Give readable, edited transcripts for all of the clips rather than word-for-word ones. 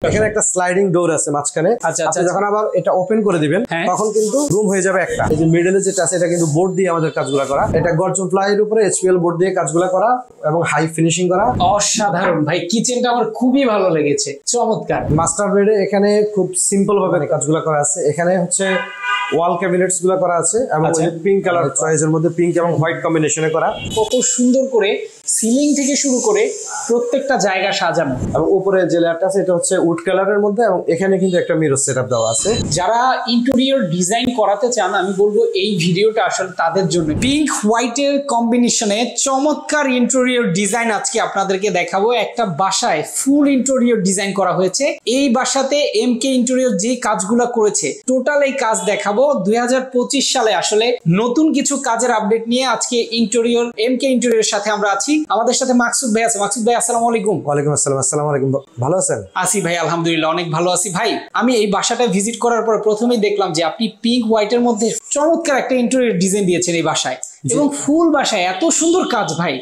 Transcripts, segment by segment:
এখানে একটা sliding door আছে মাঝখানে। আপনি যখন আবার এটা ওপেন করে দিবেন তখন কিন্তু রুম হয়ে যাবে একটা। এই যে মিডলে যেটা আছে এটা কিন্তু বোর্ড দিয়ে আমাদের কাজগুলো করা। এটা গর্জন ফ্লাই এর উপরে এইচপিএল বোর্ড দিয়ে কাজগুলো করা এবং হাই ফিনিশিং করা। অসাধারণ ভাই, কিচেনটা আমার খুবই ভালো লেগেছে, চমৎকার। মাস্টার বেডে এখানে খুব সিম্পল ভাবে কাজগুলো করা আছে। এখানে হচ্ছে ওয়াল ক্যাবিনেটস গুলো করা আছে এবং পিঙ্ক কালার চয়েসের মধ্যে পিঙ্ক এবং হোয়াইট কম্বিনেশনে করা। কত সুন্দর করে সিলিং থেকে শুরু করে প্রত্যেকটা জায়গা সাজানো। এবং উপরে যে লেয়ারটা আছে এটা হচ্ছে উড কালারের মধ্যে এবং এখানে কিন্তু একটা মিরর সেটআপ দেওয়া আছে। যারা ইন্টেরিয়র ডিজাইন করাতে চান আমি বলবো এই ভিডিওটা আসলে তাদের জন্য। পিঙ্ক হোয়াইটের কম্বিনেশনে চমৎকার ইন্টেরিয়র ডিজাইন আজকে আপনাদেরকে দেখাবো। একটা বাসায় ফুল ইন্টেরিয়র ডিজাইন করা হয়েছে। এই বাসাতে এমকে ইন্টেরিয়র যে কাজগুলো করেছে টোটাল এই কাজ দেখাবো। 2025 সালে আসলে নতুন কিছু কাজের আপডেট নিয়ে আজকে ইন্টেরিয়র এমকে ইন্টেরিয়রের সাথে আমরা আছি। আমাদের সাথে মাকসুদ ভাই আছে। মাকসুদ ভাই আসসালামু আলাইকুম। ওয়ালাইকুম আসসালাম। আসসালামু আলাইকুম, ভালো আছেন? আসি ভাই, আলহামদুলিল্লাহ অনেক ভালো আছি ভাই। আমি এই বাসাটা ভিজিট করার পর প্রথমেই দেখলাম যে আপনি পিঙ্ক হোয়াইটের মধ্যে চমৎকার একটা ইন্টেরিয়র ডিজাইন দিয়েছেন এই বাসায় এবং ফুল বাসায় এত সুন্দর কাজ ভাই।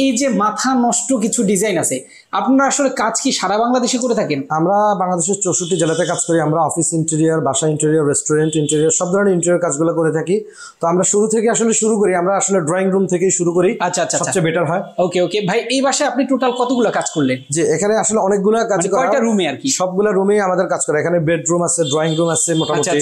এই যে মাথা নষ্ট কিছু ডিজাইন আছে, আপনারা আসলে কাজ কি সারা বাংলাদেশে করে থাকেন? আমরা বাংলাদেশের 64 জেলাতে কাজ করি। আমরা অফিস ইন্টেরিয়র, বাসা ইন্টেরিয়র, রেস্টুরেন্ট ইন্টেরিয়র সব ধরনের ইন্টেরিয়র কাজগুলো করে থাকি। তো আমরা শুরু থেকে আসলে শুরু করি, আমরা আসলে ড্রয়িং রুম থেকেই শুরু করি। আচ্ছা আচ্ছা, সবচেয়ে বেটার হয়। ওকে ওকে ভাই, এই বাসায় আপনি টোটাল কতগুলো কাজ করলেন? যে এখানে আসলে অনেকগুলো কাজ করা। কয়টা রুমে আর কি? সবগুলো রুমেই আমাদের কাজ করে। এখানে বেডরুম আছে, ড্রয়িং রুম আছে, মোটামুটি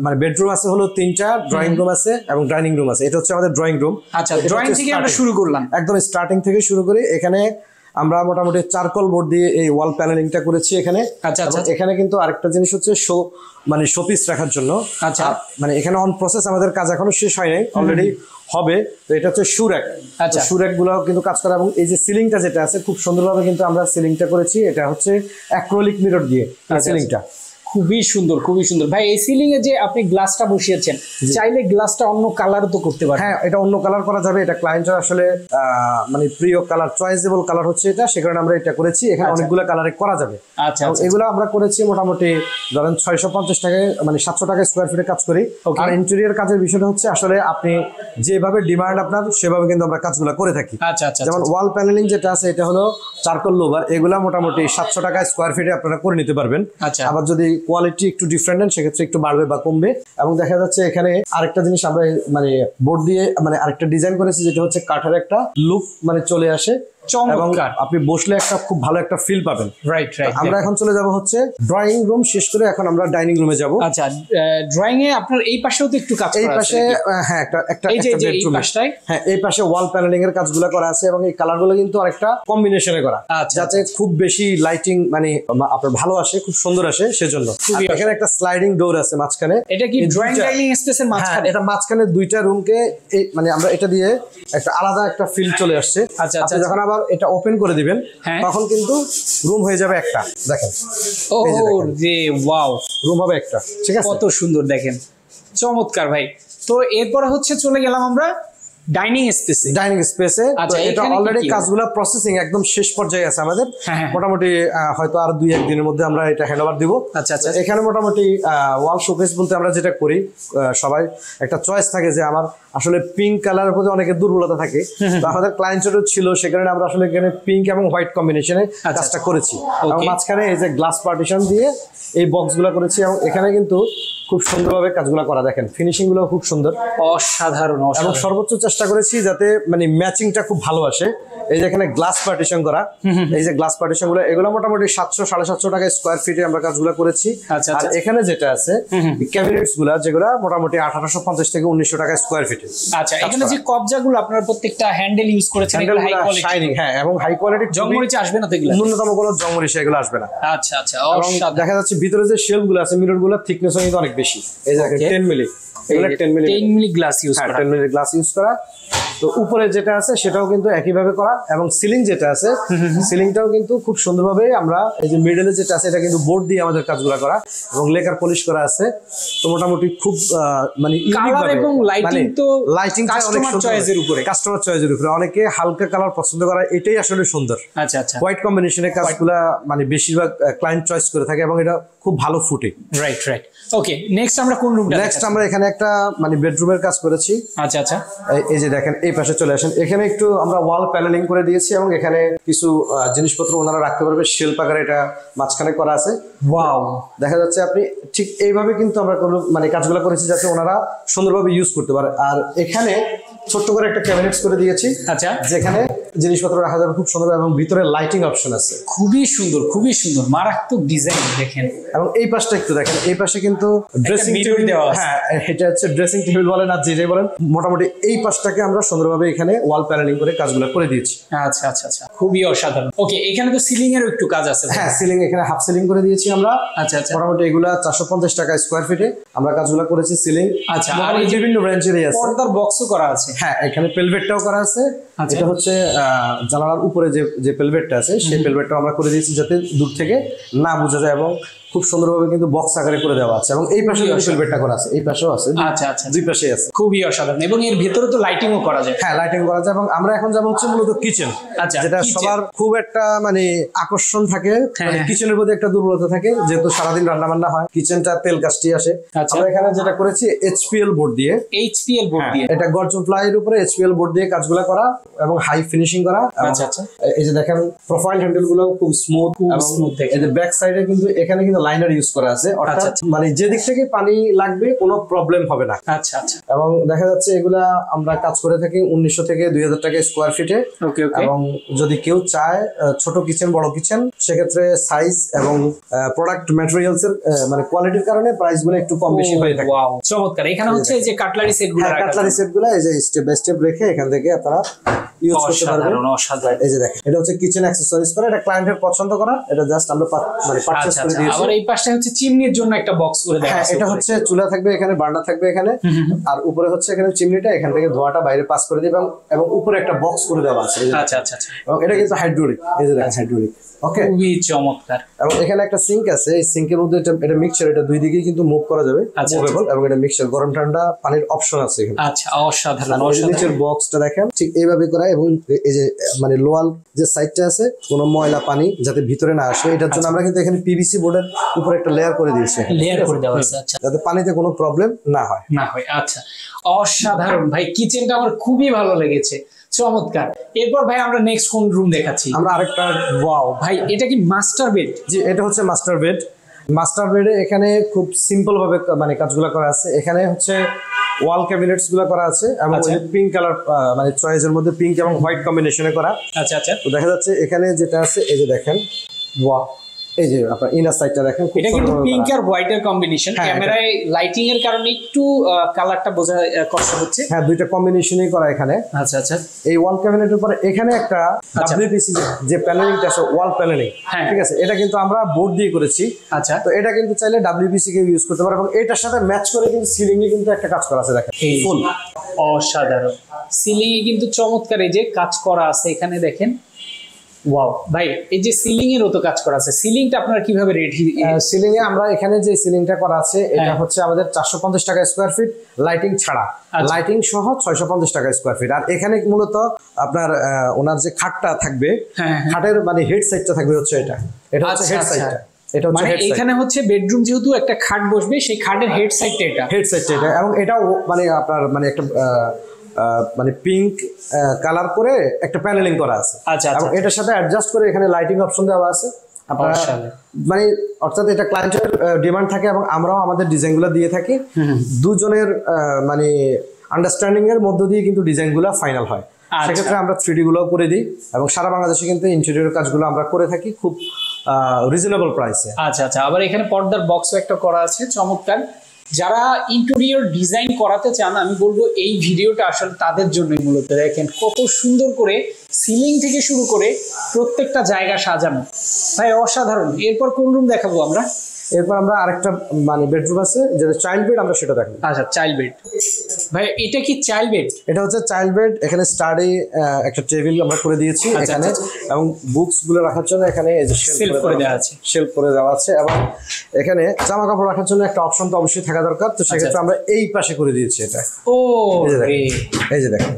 মানে বেডরুম আছে হলো 3টা, ড্রয়িং রুম আছে এবং ডাইনিং রুম আছে। এটা হচ্ছে আমাদের ড্রয়িং রুম। আচ্ছা, ড্রয়িং থেকে আমরা শুরু করলাম, একদম স্টার্টিং থেকে শুরু করি। এখানে আমরা মোটামুটি চারকোল বোর্ড দিয়ে এই ওয়াল প্যানেলিংটা করেছি এখানে। আচ্ছা আচ্ছা, এখানে কিন্তু আরেকটা জিনিস হচ্ছে মানে শোপিস রাখার জন্য। আচ্ছা, মানে এখানে অন প্রসেস আমাদের কাজ এখনো শেষ হয় নাই, অলরেডি হবে। তো এটা হচ্ছে শুরেক। আচ্ছা, শুরেক গুলো কিন্তু কাজ করা এবং এই যে সিলিংটা যেটা আছে খুব সুন্দরভাবে কিন্তু আমরা সিলিংটা করেছি। এটা হচ্ছে অ্যাক্রিলিক মিরর দিয়ে সিলিংটা। খুবই সুন্দর, খুবই সুন্দর ভাই। এই সিলিং এ যে আপনি গ্লাসটা বসিয়েছেন, চাইলে গ্লাসটা অন্য কালার তো করতে পারেন। হ্যাঁ, এটা অন্য কালার করা যাবে। এটা ক্লায়েন্টের আসলে মানে প্রিয় কালার, চয়েসেবল কালার হচ্ছে এটা, সে কারণে আমরা এটা করেছি। এখানে অনেকগুলো কালারে করা যাবে। আচ্ছা, এগুলো আমরা করেছি মোটামুটি ধরেন 650 টাকায়, মানে 700 টাকায় স্কোয়ার ফিটে কাজ করি। আর ইন্টেরিয়র কাজের বিষয়টা হচ্ছে আসলে আপনি যেভাবে ডিমান্ড আপনার সেভাবে কিন্তু আমরা কাজগুলো করে থাকি। আচ্ছা আচ্ছা, যেমন ওয়াল প্যানেলিং যেটা আছে এটা হলো চারকোল লোভার, এগুলা মোটামুটি 700 টাকায় স্কোয়ার ফিটে আপনারা করে নিতে পারবেন। আবার যদি কোয়ালিটি একটু ডিফারেন্ট নেন সেক্ষেত্রে একটু বাড়বে বা কমবে। এবং দেখা যাচ্ছে এখানে আরেকটা জিনিস আমরা মানে বোর্ড দিয়ে মানে আরেকটা ডিজাইন করেছি যেটা হচ্ছে কাঠের একটা লুক মানে চলে আসে এবং আপনি বসলে একটা খুব ভালো একটা ফিল পাবেন। Right right. আমরা এখন চলে যাব হচ্ছে ড্রয়িং রুম শেষ করে এখন আমরা ডাইনিং রুমে যাব। আচ্ছা, ড্রয়িং এ আপনার এই পাশেও তো একটু কাজ করা আছে। এই পাশে হ্যাঁ একটা বেডরুম। হ্যাঁ, এই পাশে ওয়াল প্যানেলিং এর কাজগুলো করা আছে এবং এই কালারগুলো কিন্তু আরেকটা কম্বিনেশনে করা, যাতে খুব বেশি লাইটিং মানে আপনার ভালো আসে, খুব সুন্দর আসে সেজন্য। এখানে একটা স্লাইডিং ডোর আছে মাঝখানে। এটা কি ড্রয়িং ডাইনিং স্পেসের মাঝখানে? এটা মাঝখানে দুইটা রুমকে মানে আমরা এটা দিয়ে একটা আলাদা একটা ফিল চলে আসছে। আচ্ছা আচ্ছা, যখন আবার এটা ওপেন করে দিবেন তখন কিন্তু রুম হয়ে যাবে একটা। দেখেন, ও রে ওয়াও, রুম হবে একটা। ঠিক আছে, কত সুন্দর দেখেন, চমৎকার ভাই। তো এরপরে হচ্ছে চলে গেলাম আমরা ডাইনিং স্পেসে। ডাইনিং স্পেসে এটা অলরেডি কাজগুলো প্রসেসিং একদম শেষ পর্যায়ে আছে আমাদের। মোটামুটি হয়তো আর 2-1 দিনের মধ্যে আমরা এটা হ্যান্ডওভার দিব। আচ্ছা আচ্ছা, এখানে মোটামুটি ওয়াল শোকেস বলতে আমরা যেটা করি, সবাই একটা চয়েস থাকে যে আমার আসলে পিঙ্ক কালারের প্রতি অনেকের দুর্বলতা থাকে। তো আমাদের ক্লায়েন্টেরও ছিল, সে কারণে আমরা আসলে এখানে পিঙ্ক এবং হোয়াইট কম্বিনেশনে কাজটা করেছি। এবং মাঝখানে এই যে গ্লাস পার্টিশন দিয়ে এই বক্সগুলো করেছি এবং এখানে কিন্তু খুব সুন্দরভাবে কাজগুলো করা। দেখেন ফিনিশিং গুলো খুব সুন্দর, অসাধারণ। এবং সর্বোচ্চ চেষ্টা করেছি যাতে মানে ম্যাচিংটা খুব ভালো আসে। এই যে এখানে গ্লাস পার্টিশন করা, এই যে গ্লাস পার্টিশন গুলো, এগুলো মোটামুটি 700-750 টাকা স্কোয়ার ফিটে আমরা কাজগুলো করেছি। আর এখানে যেটা আছে ক্যাবিনেটস গুলা, যেগুলো মোটামুটি 1850 থেকে 1900 টাকা স্কোয়ার ফিটে। আচ্ছা, এখানে যে কবজাগুলো আপনারা প্রত্যেকটা হ্যান্ডেল ইউজ করেছেন, এগুলো হাই কোয়ালিটি শাইনিং। হ্যাঁ, এবং হাই কোয়ালিটি, জংমরিচে আসবে না তো এগুলো? ন্যূনতম কোনো জংমরিচে এগুলো আসবে না। আচ্ছা আচ্ছা, দেখা যাচ্ছে ভিতরে যে শেলফ গুলো আছে, মিরর গুলো থিকনেস কিন্তু অনেক বেশি। এই যে 10 মিলি, এগুলো 10 মিলি গ্লাস ইউজ করা। 10 মিলি গ্লাস ইউজ করা। তো উপরে যেটা আছে সেটাও কিন্তু একইভাবে করা, এবং সিলিং যেটা আছে সিলিংটাও কিন্তু খুব সুন্দরভাবে আমরা এই যে মিডলে যেটা আছে এটা কিন্তু বোর্ড দিয়ে আমাদের কাজগুলো করা এবং লেকার পলিশ করা আছে। তো মোটামুটি খুব মানে কালার এবং লাইটিং, তো লাইটিংটা অনেক সুন্দর, কাস্টমার চয়েসের উপরে। অনেকে হালকা কালার পছন্দ করে, এটাই আসলে সুন্দর। আচ্ছা আচ্ছা, হোয়াইট কম্বিনেশনের কাজগুলো মানে বেশিরভাগ ক্লায়েন্ট চয়েস করে থাকে এবং এটা খুব ভালো ফুটে। Right right. ওকে, নেক্সট আমরা কোন রুমটা? নেক্সট আমরা এখানে একটা মানে বেডরুমের কাজ করেছি। আচ্ছা আচ্ছা, এই যে দেখেন, এই পাশে চলে আসেন, এখানে একটু আমরা ওয়াল প্যানেলিং করে দিয়েছি এবং এখানে কিছু জিনিসপত্র ওনারা রাখতে পারবে, শেলফ আকারে এটা মাঝখানে করা আছে। ওয়াও, দেখা যাচ্ছে আপনি ঠিক এইভাবে কিন্তু আমরা কোনো মানে কাজগুলো করেছি যাতে ওনারা সুন্দরভাবে ইউজ করতে পারে। আর এখানে ছোট্ট করে একটা ক্যাবিনেটস করে দিয়েছি, আচ্ছা, যেখানে জিনিসপত্র রাখা যাবে খুব সুন্দর এবং ভিতরে লাইটিং অপশন আছে। খুবই সুন্দর, খুবই সুন্দর, মারাত্মক ডিজাইন দেখেন। এবং এই পাশটা একটু দেখেন, এই পাশে কিন্তু ড্রেসিং mirror টেবিল দেওয়া আছে। হ্যাঁ, এটা হচ্ছে ড্রেসিং টেবিল বলেন আর যেটাই বলেন, মোটামুটি এই পাশটাকে আমরা সুন্দরভাবে এখানে ওয়াল প্যানেলিং করে কাজগুলো করে দিয়েছি। আচ্ছা আচ্ছা আচ্ছা, খুবই অসাধারণ। ওকে, এখানে তো সিলিং এরও একটু কাজ আছে। হ্যাঁ, সিলিং এখানে হাফ সিলিং করে দিয়েছি আমরা। আচ্ছা আচ্ছা, মোটামুটি এগুলা 450 টাকা স্কোয়ার ফিটে আমরা কাজগুলো করেছি সিলিং। আচ্ছা, আর আর এই যে বিভিন্ন রেঞ্জেরই আছে। পর্দার বক্সও করা আছে। হ্যাঁ, এখানে পেলভেটটাও করা আছে। আচ্ছা। এটা হচ্ছে জানালার উপরে যে পেলভেটটা আছে সেই পেলভেটটাও আমরা করে দিয়েছি যাতে দূর থেকে না বোঝা যায়, এবং খুব সুন্দরভাবে কিন্তু বক্স আকারে করে দেওয়া আছে। এবং এই পাশে পেলভেটটা করা আছে, এই পাশেও আছে। আচ্ছা আচ্ছা, দুই পাশেই আছে। খুবই অসাধারণ। এবং এর ভেতরে তো লাইটিংও করা যায়। হ্যাঁ, লাইটিং করা যায়। এবং আমরা এখন যাবো হচ্ছে মূলত কিচেন, আচ্ছা, যেটা kitchen। সবার খুব একটা মানে আকর্ষণ থাকে, হ্যাঁ, হ্যাঁ। কিচেনের প্রতি একটা দুর্বলতা থাকে, যেহেতু সারাদিন রান্না বান্না হয়, কিচেনটা তেল কাজটি আসে। আচ্ছা। আমরা এখানে যেটা করেছি HPL বোর্ড দিয়ে, HPL বোর্ড দিয়ে, এটা গর্জন ফ্লাইয়ের উপরে HPL বোর্ড দিয়ে কাজগুলো করা এবং হাই ফিনিশিং করা। আচ্ছা আচ্ছা, এই যে দেখেন প্রোফাইল হ্যান্ডেল গুলো খুব স্মুথ, smooth দেখেন। এই যে ব্যাক সাইডে কিন্তু এখানে কিন্তু লাইনার ইউজ করা আছে, অর্থাৎ আচ্ছা। মানে যে দিক থেকে পানি লাগবে কোনো প্রবলেম হবে না। আচ্ছা আচ্ছা, এবং দেখা যাচ্ছে এগুলা আমরা কাজ করে থাকি 1900 থেকে 2000 টাকা স্কোয়ার ফিটে। ওকে ওকে। এবং যদি কেউ চায় ছোট কিচেন বড় কিচেন, সেক্ষেত্রে সাইজ এবং প্রোডাক্ট ম্যাটেরিয়ালস এর মানে কোয়ালিটির কারণে প্রাইস গুলো একটু কম বেশি হয়ে থাকে। ওয়াও, চমৎকার। এখানে হচ্ছে এই যে কাটলারি সেট গুলো রাখা কাটলারি সেট গুলো এই যে স্টেপ বাই স্টেপ রেখে এখান থেকে আপনারা ইউজ করতে পারবেন। অসাধারণ অসাধারণ। এই যে দেখেন, এটা হচ্ছে কিচেন অ্যাক্সেসরিজ করা, এটা ক্লায়েন্টের পছন্দ করা, এটা জাস্ট আমরা মানে পারচেজ আচ্ছা করে আচ্ছা, দিয়েছি। আবার এই পাশে হচ্ছে চিমনির জন্য একটা বক্স করে দেওয়া হ্যাঁ, আছে। এটা হচ্ছে চুলা থাকবে এখানে, বার্নার থাকবে এখানে, আর উপরে হচ্ছে এখানে চিমনিটা, এখান থেকে ধোঁয়াটা বাইরে পাস করে দিবে, এবং উপরে একটা বক্স করে দেওয়া আছে। এই যে আচ্ছা আচ্ছা আচ্ছা, এবং এটা কিন্তু হাইড্রোলিক, এই যে দেখেন হাইড্রোলিক। ওকে, খুবই চমৎকার। এবং এখানে একটা সিঙ্ক আছে, এই সিঙ্কের মধ্যে এটা মিক্সচার, এটা দুই দিকেই কিন্তু মুভ করা যাবে, আচ্ছা, মুভেবল, এবং এটা মিক্সচার গরম ঠান্ডা পানির অপশন আছে এখানে। আচ্ছা, অসাধারণ আর এই যে অসাধারণ। নিচের বক্সটা দেখেন ঠিক এইভাবে করা, এবং এই যে মানে লোয়াল যে সাইডটা আছে কোনো ময়লা পানি যাতে ভিতরে না আসে, এটার জন্য আমরা কিন্তু এখানে PVC বোর্ডের উপরে একটা লেয়ার করে দিয়েছি, লেয়ার করে দেওয়া আছে। আচ্ছা, যাতে পানিতে কোনো প্রবলেম না হয়। না হয়। আচ্ছা, অসাধারণ ভাই, কিচেনটা আমার খুবই ভালো লেগেছে, চমৎকার। এরপর ভাই আমরা নেক্সট কোন রুম দেখাচ্ছি? আমরা আরেকটা, ওয়াও ভাই, এটা কি মাস্টার বেড? জি, এটা হচ্ছে মাস্টার বেড। মাস্টার বেডে এখানে খুব সিম্পল ভাবে মানে কাজগুলো করা আছে। এখানে হচ্ছে ওয়াল ক্যাবিনেটস গুলো করা আছে, এবং পিঙ্ক কালার মানে চয়েসের মধ্যে পিঙ্ক এবং হোয়াইট কম্বিনেশনে করা। আচ্ছা আচ্ছা, তো দেখা যাচ্ছে এখানে যেটা আছে, এই যে দেখেন, ওয়াও, এই যে আপনার ইনার সাইডটা দেখেন, খুব এটা কিন্তু সুন্দর পিঙ্ক করা। আর হোয়াইট এর কম্বিনেশন। হ্যাঁ, ক্যামেরায় লাইটিং এর কারণে একটু কালারটা বোঝা কষ্ট হচ্ছে। হ্যাঁ, দুইটা কম্বিনেশনই করা এখানে। আচ্ছা আচ্ছা, এই ওয়াল ক্যাবিনেটের উপরে এখানে একটা আচ্ছা। WPC যে প্যানেলিংটা আছে, ওয়াল প্যানেলিং, হ্যাঁ। ঠিক আছে, এটা কিন্তু আমরা বোর্ড দিয়ে করেছি। আচ্ছা, তো এটা কিন্তু চাইলে WPC কে ইউজ করতে পারে, এবং এটার সাথে ম্যাচ করে কিন্তু সিলিং এ কিন্তু একটা কাজ করা আছে দেখেন, এই ফুল অসাধারণ। সিলিং এ কিন্তু চমৎকার এই যে কাজ করা আছে এখানে দেখেন। ওয়াও ভাই, এই যে সিলিং এর তো কাজ করা আছে, সিলিংটা আপনারা কিভাবে রেডি? সিলিং এ আমরা এখানে যে সিলিংটা করা আছে, এটা হ্যাঁ। হচ্ছে আমাদের 450 টাকা স্কোয়ার ফিট, লাইটিং ছাড়া, আচ্ছা। লাইটিং সহ 650 টাকা স্কোয়ার ফিট। আর এখানে মূলত আপনার ওনার যে খাটটা থাকবে, হ্যাঁ, হ্যাঁ। খাটের মানে হেড সাইডটা থাকবে হচ্ছে এটা হচ্ছে আচ্ছা, হেড আচ্ছা। সাইডটা, এটা হচ্ছে মানে হেড সাইড, এখানে হচ্ছে বেডরুম, যেহেতু একটা খাট বসবে, সেই খাটের হেড সাইডটা এটা। হেড সাইডটা এটা, এবং এটাও মানে আপনার মানে একটা মানে পিঙ্ক কালার করে একটা প্যানেলিং করা আছে। আচ্ছা, এবং আচ্ছা। এটার সাথে অ্যাডজাস্ট করে এখানে লাইটিং অপশন দেওয়া আছে আপনারা, অসাধারণ। মানে অর্থাৎ এটা ক্লায়েন্টের ডিমান্ড থাকে এবং আমরাও আমাদের ডিজাইনগুলো দিয়ে থাকি। দুজনের মানে আন্ডারস্ট্যান্ডিং এর মধ্য দিয়ে কিন্তু ডিজাইনগুলো ফাইনাল হয়। আচ্ছা। সেক্ষেত্রে আমরা 3D গুলো করে দিই, এবং সারা বাংলাদেশে কিন্তু ইন্টেরিয়র কাজগুলো আমরা করে থাকি খুব রিজনেবল প্রাইসে। আচ্ছা আচ্ছা, আবার এখানে পর্দার বক্সও একটা করা আছে, চমৎকার। যারা ইন্টেরিয়র ডিজাইন করাতে চান, আমি বলবো এই ভিডিওটা আসলে তাদের জন্যই মূলত। দেখেন কত সুন্দর করে সিলিং থেকে শুরু করে প্রত্যেকটা জায়গা সাজানো, ভাই অসাধারণ। এরপর কোন রুম দেখাবো আমরা? এরপর আমরা আরেকটা মানে বেডরুম আছে যেটা চাইল্ড বেড, আমরা সেটা দেখাবো। আচ্ছা, চাইল্ড বেড। ভাই এটা কি চাইল্ড বেড? এটা হচ্ছে চাইল্ড বেড। এখানে স্টাডি একটা টেবিল আমরা করে দিয়েছি এখানে, এবং বুকস গুলো রাখার জন্য এখানে এই যে শেলফ করে দেওয়া আছে, শেলফ করে দেওয়া আছে, এবং এখানে জামা কাপড় রাখার জন্য একটা অপশন তো অবশ্যই থাকা দরকার। তো সেক্ষেত্রে আমরা এই পাশে করে দিয়েছি এটা। ও এই যে দেখেন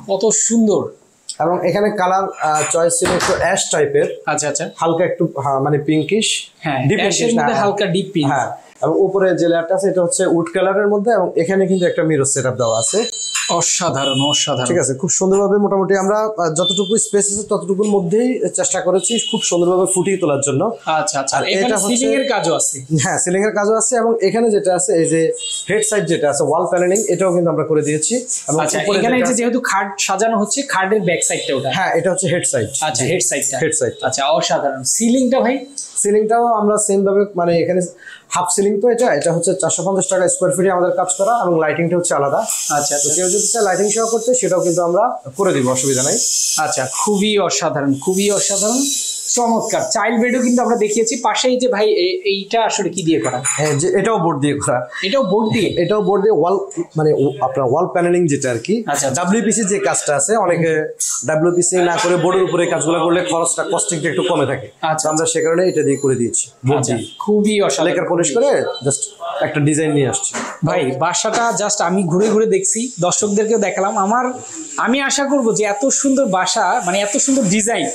কত সুন্দর। এবং এখানে কালার চয়েস ছিল একটু অ্যাশ টাইপের, আচ্ছা আচ্ছা, হালকা একটু মানে পিঙ্কিশ, হ্যাঁ, ডিপ অ্যাশের মধ্যে হালকা ডিপ পিঙ্ক। হ্যাঁ, এবং উপরে যে লেয়ারটা আছে এটা হচ্ছে উড কালারের মধ্যে, এবং এখানে কিন্তু একটা মিরর সেটআপ দেওয়া আছে। অসাধারণ অসাধারণ। ঠিক আছে, খুব সুন্দরভাবে মোটামুটি আমরা যতটুকু স্পেস আছে ততটুকুর মধ্যেই চেষ্টা করেছি খুব সুন্দরভাবে ফুটিয়ে তোলার জন্য। আচ্ছা আচ্ছা, আর এটা সিলিং এর কাজও আছে। হ্যাঁ, সিলিং এর কাজও আছে, এবং এখানে যেটা আছে এই যে হেড সাইড যেটা আছে ওয়াল প্যানেলিং, এটাও কিন্তু আমরা করে দিয়েছি। এবং আচ্ছা, এখানে যে যেহেতু খাট সাজানো হচ্ছে, খাটের ব্যাক সাইডটা ওটা। হ্যাঁ, এটা হচ্ছে হেড সাইড। আচ্ছা, হেড সাইডটা। Head side. আচ্ছা, অসাধারণ। সিলিংটা ভাই? সিলিংটাও আমরা সেম ভাবে, মানে এখানে হাফ সিলিং, তো এটা হচ্ছে 450 টাকা স্কোয়ার ফিটে আমাদের কাজ করা, এবং লাইটিংটা হচ্ছে আলাদা। আচ্ছা, তো কেউ যদি চায় লাইটিং সহ করতে সেটাও কিন্তু আমরা করে দিব, অসুবিধা নাই। আচ্ছা, খুবই অসাধারণ, খুবই অসাধারণ, চমৎকার। চাইল্ড বেডও কিন্তু আমরা দেখিয়েছি। পাশেই যে ভাই এইটা আসলে কি দিয়ে করা? হ্যাঁ, যে এটাও বোর্ড দিয়ে করা। এটাও বোর্ড দিয়ে? এটাও বোর্ড দিয়ে ওয়াল, মানে আপনার ওয়াল প্যানেলিং যেটা আর কি। আচ্ছা, ডাব্লিউপিসি যে কাজটা আছে, অনেকে ডাব্লিউপিসি না করে বোর্ডের উপরে কাজগুলো করলে খরচটা কস্টিংটা একটু কমে থাকে। আচ্ছা, আমরা সে কারণে এটা দিয়ে করে দিয়েছি। খুবই অসাধারণ। লেকার পলিশ করে জাস্ট একটা ডিজাইন নিয়ে আসছি। ভাই বাসাটা জাস্ট আমি ঘুরে ঘুরে দেখছি, দর্শকদেরকেও দেখালাম। আমি আশা করব যে এত সুন্দর বাসা, মানে এত সুন্দর ডিজাইন,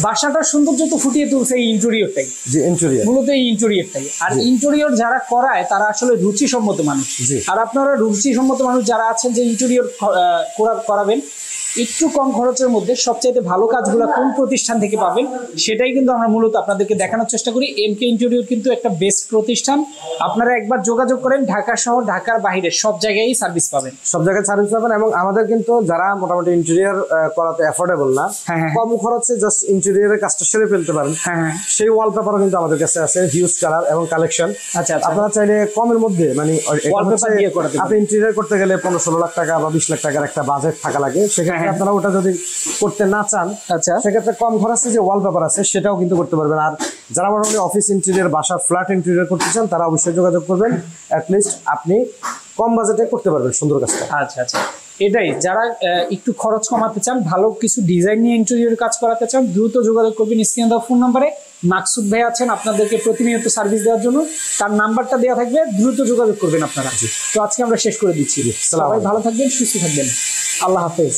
বাসাটা সৌন্দর্য তো ফুটিয়ে তুলছে এই ইন্টেরিয়রটাই। জি, ইন্টেরিয়র মূলত এই ইন্টেরিয়রটাই। আর ইন্টেরিয়র যারা করায় তারা আসলে রুচিসম্মত মানুষ। আর আপনারা রুচিসম্মত মানুষ যারা আছেন, যে ইন্টেরিয়র করাবেন একটু কম খরচের মধ্যে, সবচাইতে ভালো কাজগুলো কোন প্রতিষ্ঠান থেকে পাবেন সেটাই কিন্তু আমরা মূলত আপনাদেরকে দেখানোর চেষ্টা করি। এমকে ইন্টেরিয়র কিন্তু একটা বেস্ট প্রতিষ্ঠান। আপনারা একবার যোগাযোগ করেন, ঢাকা শহর, ঢাকার বাইরে সব জায়গায় সার্ভিস পাবেন, সব জায়গায় সার্ভিস পাবেন। এবং আমাদের কিন্তু যারা মোটামুটি ইন্টেরিয়র করাতে অ্যাফোর্ডেবল না, কম খরচে জাস্ট ইন্টেরিয়রের কাজটা সেরে ফেলতে পারেন, সেই ওয়ালপেপারও কিন্তু আমাদের কাছে আছে, হিউজ কালার এবং কালেকশন। আচ্ছা, আপনারা চাইলে কমের মধ্যে, মানে ওয়ালপেপার দিয়ে করাতে আপনি ইন্টেরিয়র করতে গেলে 15-16 লাখ টাকা বা 20 লাখ টাকার একটা বাজেট থাকা লাগে। সেক্ষেত্রে আপনারা ওটা যদি করতে না চান, আচ্ছা, সেক্ষেত্রে কম খরচে যে ওয়ালপেপার আছে সেটাও কিন্তু করতে পারবেন। আর যারা মোটামুটি অফিস ইন্টেরিয়র, বাসা ফ্ল্যাট ইন্টেরিয়র করতে চান, তারা অবশ্যই যোগাযোগ করবেন। অ্যাটলিস্ট আপনি কম বাজেটে করতে পারবেন সুন্দর কাজটা। আচ্ছা আচ্ছা, এটাই। যারা একটু খরচ কমাতে চান, ভালো কিছু ডিজাইন নিয়ে ইন্টেরিয়র কাজ করাতে চান, দ্রুত যোগাযোগ করবেন স্ক্রিনে দেওয়া ফোন নাম্বারে। মাকসুদ ভাই আছেন আপনাদেরকে প্রতিনিয়ত সার্ভিস দেওয়ার জন্য, তার নাম্বারটা দেওয়া থাকবে, দ্রুত যোগাযোগ করবেন আপনারা। তো আজকে আমরা শেষ করে দিচ্ছি। সবাই ভালো থাকবেন, সুস্থ থাকবেন, আল্লাহ হাফেজ।